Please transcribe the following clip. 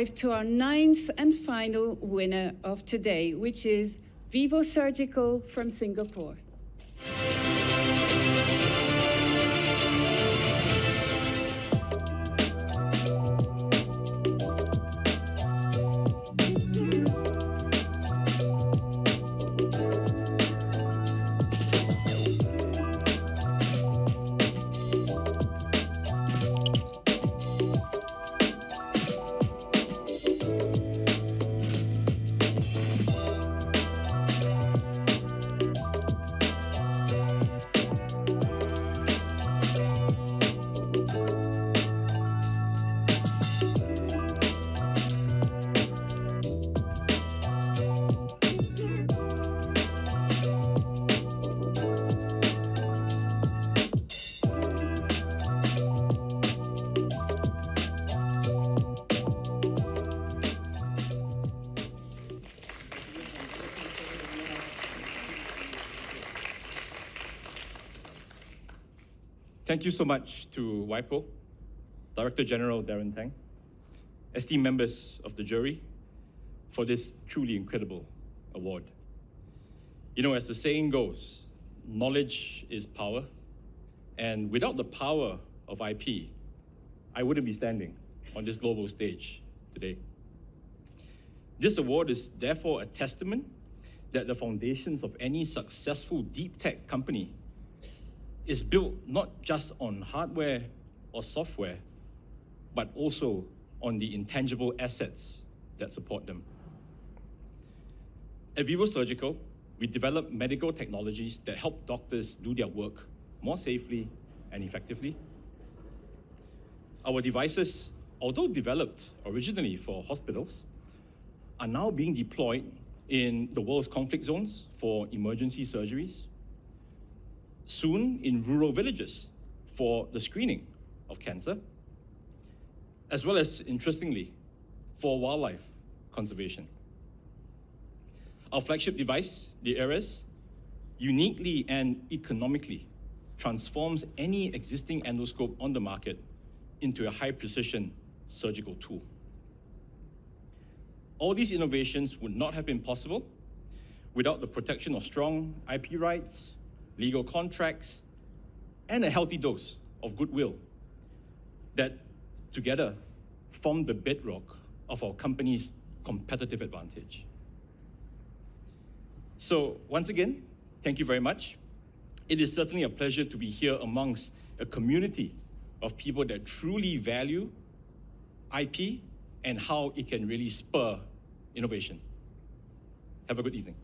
arrived to our ninth and final winner of today, which is Vivo Surgical from Singapore. Thank you so much to WIPO, Director General Daren Tang, esteemed members of the jury, for this truly incredible award. You know, as the saying goes, knowledge is power, and without the power of IP, I wouldn't be standing on this global stage today. This award is therefore a testament that the foundations of any successful deep tech company is built not just on hardware or software, but also on the intangible assets that support them. At Vivo Surgical, we develop medical technologies that help doctors do their work more safely and effectively. Our devices, although developed originally for hospitals, are now being deployed in the world's conflict zones for emergency surgeries, soon in rural villages for the screening of cancer, as well as, interestingly, for wildlife conservation. Our flagship device, the Ares, uniquely and economically transforms any existing endoscope on the market into a high-precision surgical tool. All these innovations would not have been possible without the protection of strong IP rights, legal contracts, and a healthy dose of goodwill that together form the bedrock of our company's competitive advantage. So once again, thank you very much. It is certainly a pleasure to be here amongst a community of people that truly value IP and how it can really spur innovation. Have a good evening.